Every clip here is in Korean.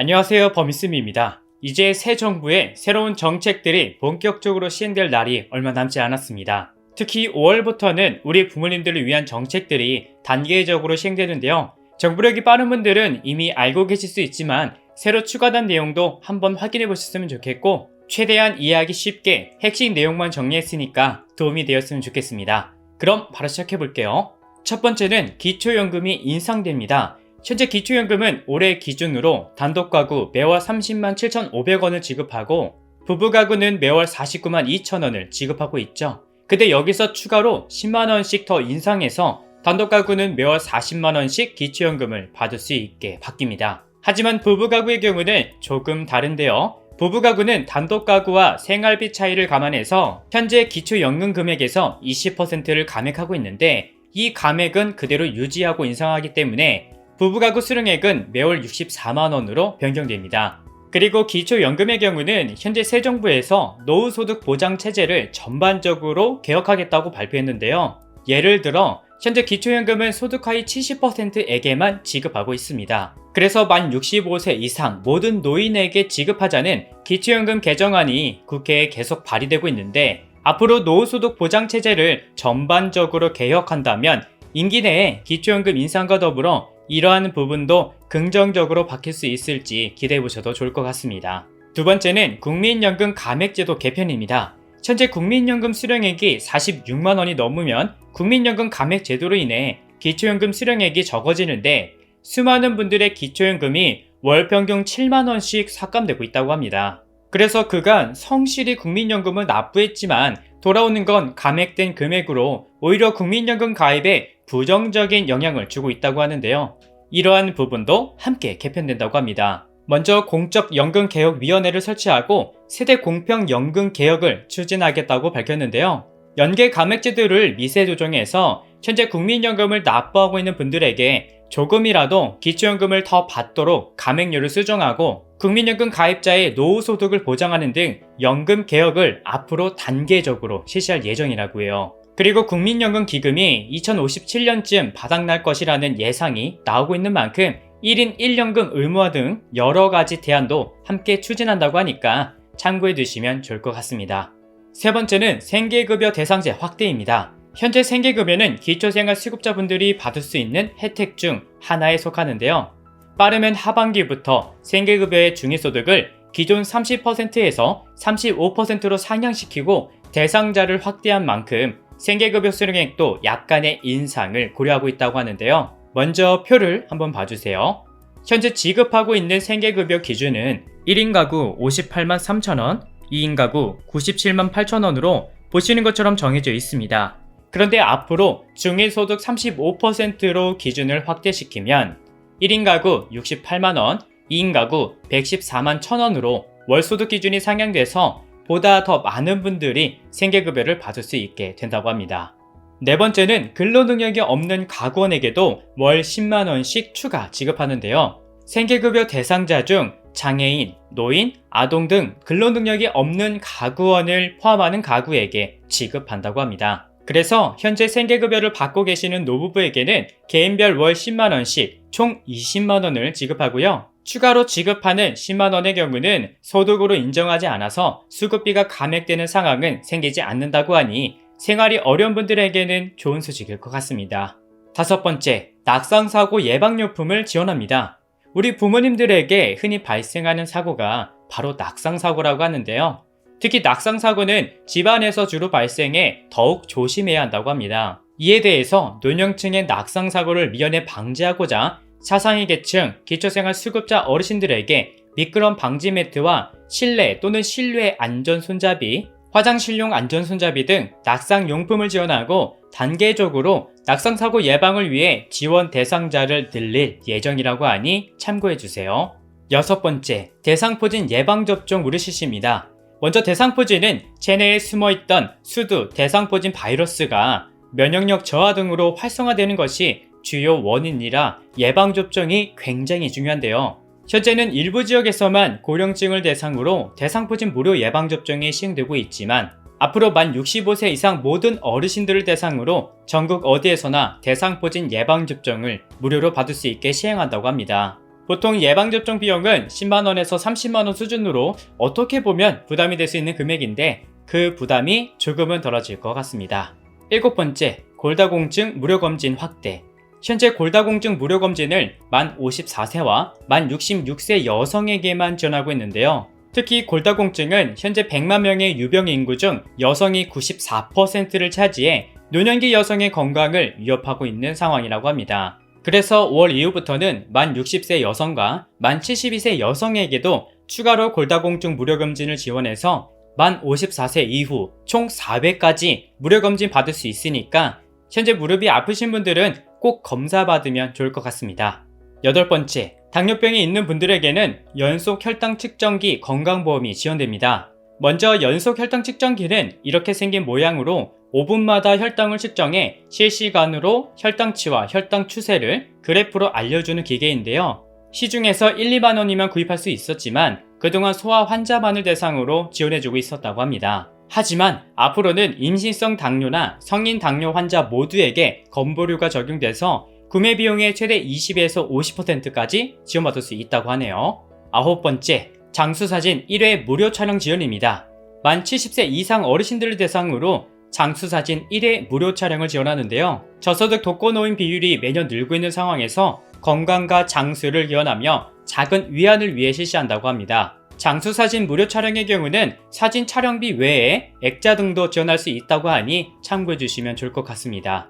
안녕하세요, 범이스미입니다. 이제 새 정부의 새로운 정책들이 본격적으로 시행될 날이 얼마 남지 않았습니다. 특히 5월부터는 우리 부모님들을 위한 정책들이 단계적으로 시행되는데요. 정부력이 빠른 분들은 이미 알고 계실 수 있지만 새로 추가된 내용도 한번 확인해 보셨으면 좋겠고, 최대한 이해하기 쉽게 핵심 내용만 정리했으니까 도움이 되었으면 좋겠습니다. 그럼 바로 시작해 볼게요. 첫 번째는 기초연금이 인상됩니다. 현재 기초연금은 올해 기준으로 단독가구 매월 30만 7,500원을 지급하고 부부가구는 매월 49만 2천원을 지급하고 있죠. 근데 여기서 추가로 10만원씩 더 인상해서 단독가구는 매월 40만원씩 기초연금을 받을 수 있게 바뀝니다. 하지만 부부가구의 경우는 조금 다른데요. 부부가구는 단독가구와 생활비 차이를 감안해서 현재 기초연금 금액에서 20%를 감액하고 있는데, 이 감액은 그대로 유지하고 인상하기 때문에 부부가구 수령액은 매월 64만원으로 변경됩니다. 그리고 기초연금의 경우는 현재 새 정부에서 노후소득 보장체제를 전반적으로 개혁하겠다고 발표했는데요. 예를 들어 현재 기초연금은 소득 하위 70%에게만 지급하고 있습니다. 그래서 만 65세 이상 모든 노인에게 지급하자는 기초연금 개정안이 국회에 계속 발의되고 있는데, 앞으로 노후소득 보장체제를 전반적으로 개혁한다면 임기 내에 기초연금 인상과 더불어 이러한 부분도 긍정적으로 바뀔 수 있을지 기대해보셔도 좋을 것 같습니다. 두 번째는 국민연금 감액제도 개편입니다. 현재 국민연금 수령액이 46만원이 넘으면 국민연금 감액제도로 인해 기초연금 수령액이 적어지는데, 수많은 분들의 기초연금이 월 평균 7만원씩 삭감되고 있다고 합니다. 그래서 그간 성실히 국민연금을 납부했지만 돌아오는 건 감액된 금액으로 오히려 국민연금 가입에 부정적인 영향을 주고 있다고 하는데요. 이러한 부분도 함께 개편된다고 합니다. 먼저 공적연금개혁위원회를 설치하고 세대 공평연금 개혁을 추진하겠다고 밝혔는데요. 연계 감액제도를 미세 조정해서 현재 국민연금을 납부하고 있는 분들에게 조금이라도 기초연금을 더 받도록 감액료를 수정하고 국민연금 가입자의 노후소득을 보장하는 등 연금 개혁을 앞으로 단계적으로 실시할 예정이라고 해요. 그리고 국민연금 기금이 2057년쯤 바닥날 것이라는 예상이 나오고 있는 만큼 1인 1연금 의무화 등 여러가지 대안도 함께 추진한다고 하니까 참고해 두시면 좋을 것 같습니다. 세 번째는 생계급여 대상제 확대입니다. 현재 생계급여는 기초생활수급자분들이 받을 수 있는 혜택 중 하나에 속하는데요. 빠르면 하반기부터 생계급여의 중위소득을 기존 30%에서 35%로 상향시키고 대상자를 확대한 만큼 생계급여 수령액도 약간의 인상을 고려하고 있다고 하는데요. 먼저 표를 한번 봐주세요. 현재 지급하고 있는 생계급여 기준은 1인 가구 58만 3천원, 2인 가구 97만 8천원으로 보시는 것처럼 정해져 있습니다. 그런데 앞으로 중위소득 35%로 기준을 확대시키면 1인 가구 68만원, 2인 가구 114만 1천원으로 월소득 기준이 상향돼서 보다 더 많은 분들이 생계급여를 받을 수 있게 된다고 합니다. 네 번째는 근로능력이 없는 가구원에게도 월 10만원씩 추가 지급하는데요. 생계급여 대상자 중 장애인, 노인, 아동 등 근로능력이 없는 가구원을 포함하는 가구에게 지급한다고 합니다. 그래서 현재 생계급여를 받고 계시는 노부부에게는 개인별 월 10만원씩 총 20만원을 지급하고요. 추가로 지급하는 10만원의 경우는 소득으로 인정하지 않아서 수급비가 감액되는 상황은 생기지 않는다고 하니 생활이 어려운 분들에게는 좋은 소식일 것 같습니다. 다섯 번째, 낙상사고 예방요품을 지원합니다. 우리 부모님들에게 흔히 발생하는 사고가 바로 낙상사고라고 하는데요. 특히 낙상사고는 집안에서 주로 발생해 더욱 조심해야 한다고 합니다. 이에 대해서 노년층의 낙상사고를 미연에 방지하고자 차상위 계층 기초생활수급자 어르신들에게 미끄럼 방지 매트와 실내 또는 실외 안전손잡이, 화장실용 안전손잡이 등 낙상용품을 지원하고 단계적으로 낙상사고 예방을 위해 지원 대상자를 늘릴 예정이라고 하니 참고해주세요. 여섯 번째, 대상포진 예방접종 무료실시입니다. 먼저 대상포진은 체내에 숨어있던 수두 대상포진 바이러스가 면역력 저하 등으로 활성화되는 것이 주요 원인이라 예방접종이 굉장히 중요한데요. 현재는 일부 지역에서만 고령층을 대상으로 대상포진 무료 예방접종이 시행되고 있지만 앞으로 만 65세 이상 모든 어르신들을 대상으로 전국 어디에서나 대상포진 예방접종을 무료로 받을 수 있게 시행한다고 합니다. 보통 예방접종 비용은 10만원에서 30만원 수준으로 어떻게 보면 부담이 될 수 있는 금액인데 그 부담이 조금은 덜어질 것 같습니다. 7번째, 골다공증 무료검진 확대. 현재 골다공증 무료검진을 만 54세와 만 66세 여성에게만 지원하고 있는데요. 특히 골다공증은 현재 100만 명의 유병 인구 중 여성이 94%를 차지해 노년기 여성의 건강을 위협하고 있는 상황이라고 합니다. 그래서 5월 이후부터는 만 60세 여성과 만 72세 여성에게도 추가로 골다공증 무료검진을 지원해서 만 54세 이후 총 4회까지 무료검진 받을 수 있으니까 현재 무릎이 아프신 분들은 꼭 검사 받으면 좋을 것 같습니다. 8번째, 당뇨병이 있는 분들에게는 연속 혈당 측정기 건강보험이 지원됩니다. 먼저 연속 혈당 측정기는 이렇게 생긴 모양으로 5분마다 혈당을 측정해 실시간으로 혈당치와 혈당 추세를 그래프로 알려주는 기계인데요. 시중에서 1, 2만원이면 구입할 수 있었지만 그동안 소아 환자만을 대상으로 지원해주고 있었다고 합니다. 하지만 앞으로는 임신성 당뇨나 성인 당뇨 환자 모두에게 건보료가 적용돼서 구매 비용의 최대 20에서 50%까지 지원받을 수 있다고 하네요. 9번째, 장수사진 1회 무료 촬영 지원입니다. 만 70세 이상 어르신들을 대상으로 장수사진 1회 무료 촬영을 지원하는데요. 저소득 독거노인 비율이 매년 늘고 있는 상황에서 건강과 장수를 기원하며 작은 위안을 위해 실시한다고 합니다. 장수사진 무료 촬영의 경우는 사진 촬영비 외에 액자 등도 지원할 수 있다고 하니 참고해 주시면 좋을 것 같습니다.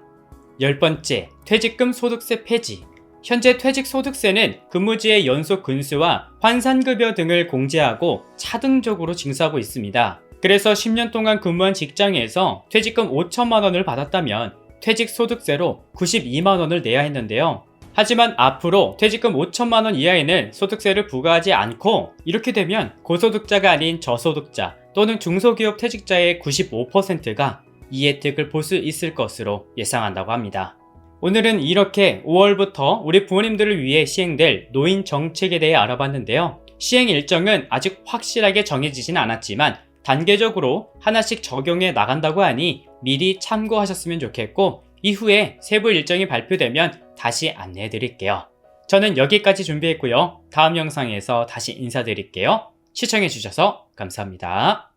10번째, 퇴직금 소득세 폐지. 현재 퇴직소득세는 근무지의 연속 근수와 환산급여 등을 공제하고 차등적으로 징수하고 있습니다. 그래서 10년 동안 근무한 직장에서 퇴직금 5천만원을 받았다면 퇴직소득세로 92만원을 내야 했는데요. 하지만 앞으로 퇴직금 5천만원 이하에는 소득세를 부과하지 않고 이렇게 되면 고소득자가 아닌 저소득자 또는 중소기업 퇴직자의 95%가 이 혜택을 볼 수 있을 것으로 예상한다고 합니다. 오늘은 이렇게 5월부터 우리 부모님들을 위해 시행될 노인 정책에 대해 알아봤는데요. 시행 일정은 아직 확실하게 정해지진 않았지만 단계적으로 하나씩 적용해 나간다고 하니 미리 참고하셨으면 좋겠고 이후에 세부 일정이 발표되면 다시 안내해 드릴게요. 저는 여기까지 준비했고요. 다음 영상에서 다시 인사드릴게요. 시청해 주셔서 감사합니다.